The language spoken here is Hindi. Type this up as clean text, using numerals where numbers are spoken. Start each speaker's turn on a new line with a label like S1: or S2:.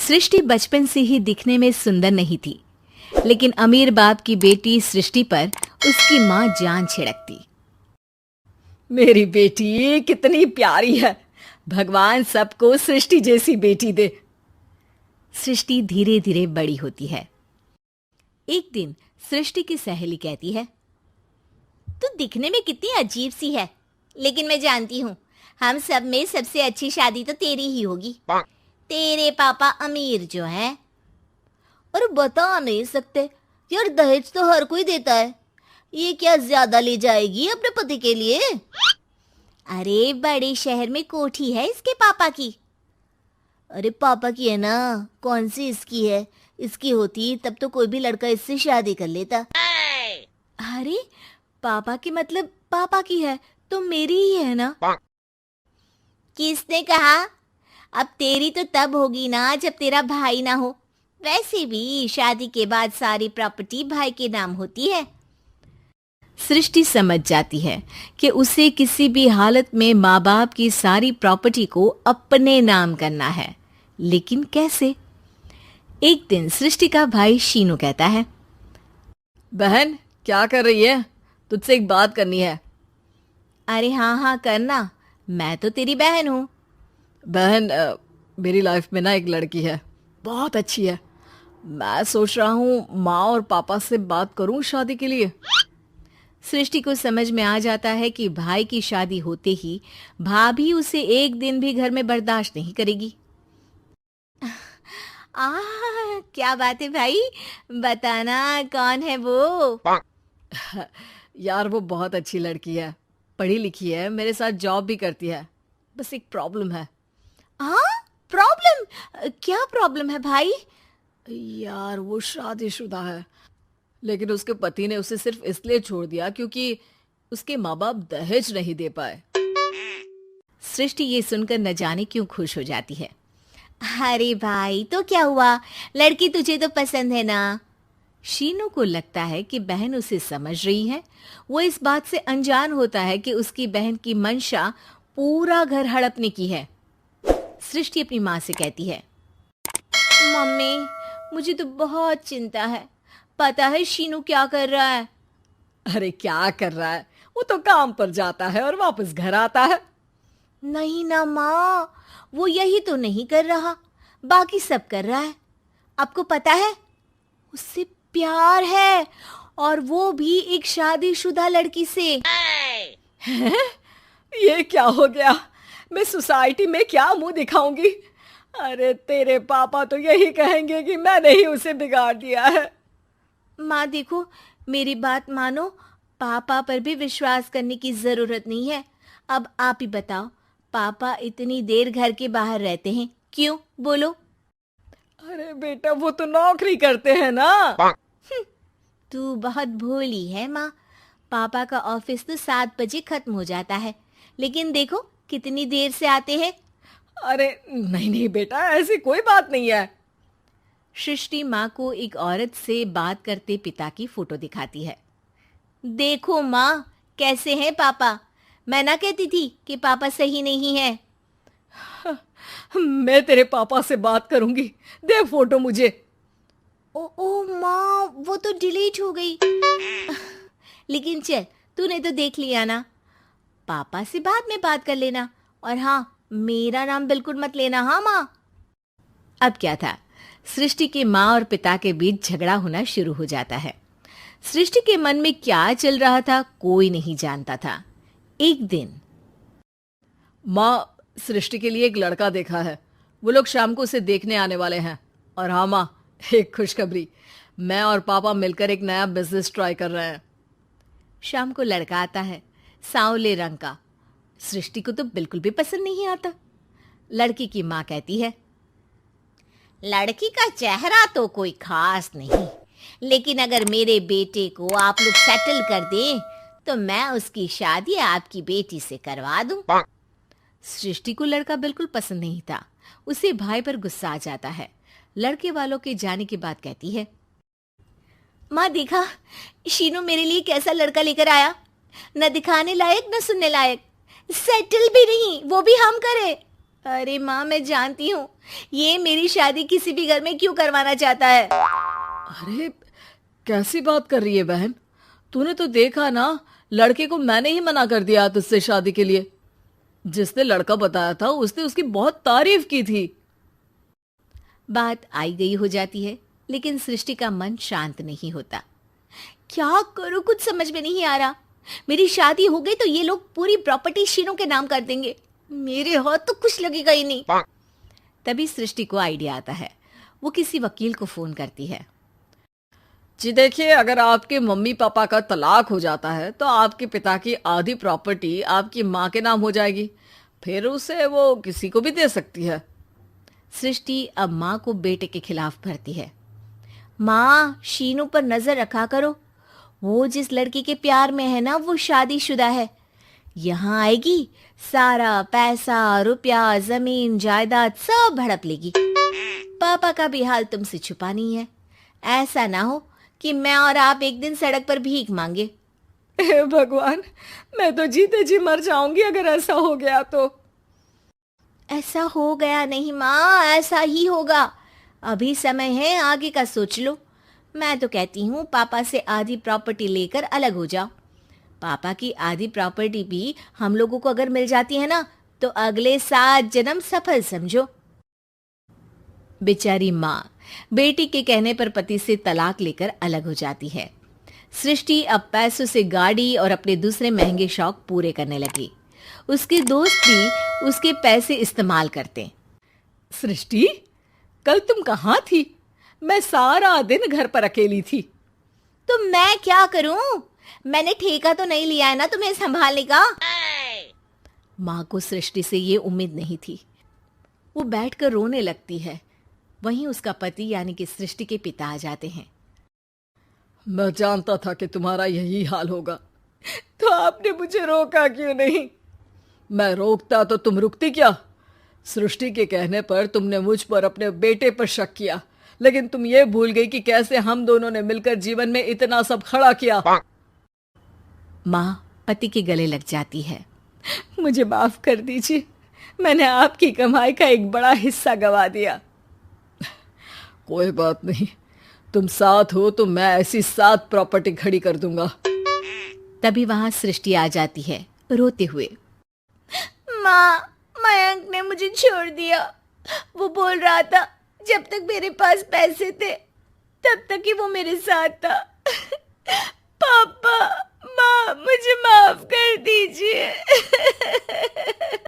S1: सृष्टि बचपन से ही दिखने में सुंदर नहीं थी, लेकिन अमीर बाप की बेटी सृष्टि पर उसकी माँ जान छिड़कती।
S2: मेरी बेटी कितनी प्यारी है, भगवान सबको सृष्टि जैसी बेटी दे।
S1: सृष्टि धीरे धीरे बड़ी होती है। एक दिन सृष्टि की सहेली कहती है,
S3: तू दिखने में कितनी अजीब सी है, लेकिन मैं जानती हूँ हम सब में सबसे अच्छी शादी तो तेरी ही होगी। तेरे पापा अमीर जो हैं। और बता नहीं सकते यार, दहेज तो हर कोई देता है, ये क्या ज्यादा ले जाएगी अपने पति के लिए? अरे बड़े शहर में कोठी है इसके पापा की। अरे पापा की है ना, कौन सी इसकी है? इसकी होती तब तो कोई भी लड़का इससे शादी कर लेता।
S1: अरे पापा की मतलब पापा की है तो मेरी ही है ना?
S3: किसने कहा? अब तेरी तो तब होगी ना जब तेरा भाई ना हो। वैसे भी शादी के बाद सारी प्रॉपर्टी भाई के नाम होती है।
S1: सृष्टि समझ जाती है कि उसे किसी भी हालत में माँ बाप की सारी प्रॉपर्टी को अपने नाम करना है, लेकिन कैसे? एक दिन सृष्टि का भाई शीनू कहता है,
S2: बहन क्या कर रही है? तुझसे एक बात करनी है।
S1: अरे हाँ करना, मैं तो तेरी बहन हूँ।
S2: बहन मेरी लाइफ में ना एक लड़की है, बहुत अच्छी है। मैं सोच रहा हूँ माँ और पापा से बात करूँ शादी के लिए।
S1: सृष्टि को समझ में आ जाता है कि भाई की शादी होते ही भाभी उसे एक दिन भी घर में बर्दाश्त नहीं करेगी।
S3: क्या बात है भाई, बताना कौन है वो?
S2: यार वो बहुत अच्छी लड़की है, पढ़ी लिखी है, मेरे साथ जॉब भी करती है। बस एक प्रॉब्लम है।
S3: प्रॉब्लम? क्या प्रॉब्लम है भाई?
S2: यार वो शादीशुदा है, लेकिन उसके पति ने उसे सिर्फ इसलिए छोड़ दिया क्योंकि उसके माँ बाप दहेज नहीं दे पाए।
S1: सृष्टि ये सुनकर न जाने क्यों खुश हो जाती है।
S3: अरे भाई तो क्या हुआ, लड़की तुझे तो पसंद है ना?
S1: शीनू को लगता है कि बहन उसे समझ रही है। वो इस बात से अनजान होता है कि उसकी बहन की मंशा पूरा घर हड़पने की है। सृष्टि अपनी माँ से कहती है,
S3: मम्मी मुझे तो बहुत चिंता है, पता है शीनू क्या कर रहा है?
S2: अरे क्या कर रहा है, वो तो काम पर जाता है और वापस घर आता है।
S3: नहीं ना माँ, वो यही तो नहीं कर रहा, बाकी सब कर रहा है। आपको पता है उससे प्यार है, और वो भी एक शादीशुदा लड़की से।
S2: हैं? ये क्या हो गया? मैं सोसाइटी में क्या मुंह दिखाऊंगी? अरे तेरे पापा तो यही कहेंगे कि मैंने ही उसे बिगाड़ दिया है।
S3: माँ देखो, मेरी बात मानो, पापा पर भी विश्वास करने की जरूरत नहीं है। अब आप ही बताओ, पापा इतनी देर घर के बाहर रहते हैं क्यों? बोलो।
S2: अरे बेटा वो तो नौकरी करते हैं ना।
S3: तू बहुत भोली है माँ। पापा का ऑफिस तो 7 बजे खत्म हो जाता है, लेकिन देखो कितनी देर से आते हैं।
S2: अरे नहीं बेटा, ऐसी कोई बात नहीं है।
S1: सृष्टि माँ को एक औरत से बात करते पिता की फोटो दिखाती है।
S3: देखो माँ कैसे हैं पापा, मैं ना कहती थी कि पापा सही नहीं है।
S2: मैं तेरे पापा से बात करूंगी, दे फोटो मुझे।
S3: ओ माँ, वो तो डिलीट हो गई। लेकिन चल, तूने तो देख लिया ना, पापा से बाद में बात कर लेना। और हाँ, मेरा नाम बिल्कुल मत लेना। हाँ माँ।
S1: अब क्या था, सृष्टि के माँ और पिता के बीच झगड़ा होना शुरू हो जाता है। सृष्टि के मन में क्या चल रहा था कोई नहीं जानता था। एक दिन,
S2: माँ सृष्टि के लिए एक लड़का देखा है, वो लोग शाम को उसे देखने आने वाले हैं। और हाँ माँ, एक खुशखबरी, मैं और पापा मिलकर एक नया बिजनेस ट्राई कर रहे हैं।
S1: शाम को लड़का आता है, सांवले रंग का। सृष्टि को तो बिल्कुल भी पसंद नहीं आता। लड़की की माँ कहती है,
S3: लड़की का चेहरा तो कोई खास नहीं, लेकिन अगर मेरे बेटे को आप लोग सेटल कर दें तो मैं उसकी शादी आपकी बेटी से करवा दूं।
S1: सृष्टि को लड़का बिल्कुल पसंद नहीं था। उसे भाई पर गुस्सा आ जाता है। लड़के वालों के जाने के बाद कहती है,
S3: माँ देखा शीनू मेरे लिए कैसा लड़का लेकर आया, न दिखाने लायक न सुनने लायक, सेटल भी नहीं, वो भी हम करें। अरे माँ, मैं जानती हूँ ये मेरी शादी किसी भी घर में क्यों करवाना चाहता है।
S2: अरे कैसी बात कर रही है बहन? तूने तो देखा ना, लड़के को मैंने ही मना कर दिया तुझसे शादी के लिए। जिसने लड़का बताया था उसने उसकी बहुत तारीफ की थी।
S1: बात आई गई हो जाती है, लेकिन सृष्टि का मन शांत नहीं होता।
S3: क्या करूँ, कुछ समझ में नहीं आ रहा। मेरी शादी हो गई तो ये लोग पूरी प्रॉपर्टी शीनू के नाम कर देंगे। मेरे हाथ तो कुछ लगेगा ही नहीं।
S1: तभी सृष्टि को आइडिया आता है। वो किसी वकील को फोन करती है।
S2: जी देखिए, अगर आपके मम्मी पापा का तलाक हो जाता है तो आपके पिता की आधी प्रॉपर्टी आपकी माँ के नाम हो जाएगी। फिर उसे वो किसी को भी दे सकती है।
S1: सृष्टि अब माँ को बेटे के खिलाफ भरती है।
S3: माँ, शीनू पर नजर रखा करो। वो जिस लड़की के प्यार में है ना, वो शादीशुदा है। यहाँ आएगी, सारा पैसा, रुपया, जमीन, जायदाद सब हड़प लेगी। पापा का भी हाल तुमसे छुपा नहीं है। ऐसा ना हो कि मैं और आप एक दिन सड़क पर भीख मांगे।
S2: हे भगवान, मैं तो जीते जी मर जाऊंगी अगर ऐसा हो गया तो।
S3: ऐसा हो गया नहीं माँ, ऐसा ही होगा। अभी समय है, आगे का सोच लो। मैं तो कहती हूँ पापा से आधी प्रॉपर्टी लेकर अलग हो जाओ। पापा की आधी प्रॉपर्टी भी हम लोगों को अगर मिल जाती है ना, तो अगले 7 जन्म सफल समझो।
S1: बेचारी माँ बेटी के कहने पर पति से तलाक लेकर अलग हो जाती है। सृष्टि अब पैसों से गाड़ी और अपने दूसरे महंगे शौक पूरे करने लगी। उसके दोस्त भी उसके पैसे इस्तेमाल करते।
S2: सृष्टि, कल तुम कहाँ थी? मैं सारा दिन घर पर अकेली थी।
S3: तो मैं क्या करूं? मैंने ठेका तो नहीं लिया है ना तुम्हें संभालने का।
S1: माँ को सृष्टि से ये उम्मीद नहीं थी। वो बैठकर रोने लगती है। वहीं उसका पति यानी कि सृष्टि के पिता आ जाते हैं।
S2: मैं जानता था कि तुम्हारा यही हाल होगा, तो आपने मुझे रोका क्यों नहीं? मैं रोकता तो तुम रुकती क्या? सृष्टि के कहने पर तुमने मुझ पर, अपने बेटे पर शक किया, लेकिन तुम ये भूल गई कि कैसे हम दोनों ने मिलकर जीवन में इतना सब खड़ा किया।
S1: माँ पति के गले लग जाती है।
S2: मुझे माफ कर दीजिए, मैंने आपकी कमाई का एक बड़ा हिस्सा गवा दिया। कोई बात नहीं, तुम साथ हो तो मैं ऐसी 7 प्रॉपर्टी खड़ी कर दूंगा।
S1: तभी वहां सृष्टि आ जाती है रोते हुए।
S3: माँ, मयंक ने मुझे छोड़ दिया। वो बोल रहा था जब तक मेरे पास पैसे थे तब तक ही वो मेरे साथ था। पापा, माँ, मुझे माफ कर दीजिए।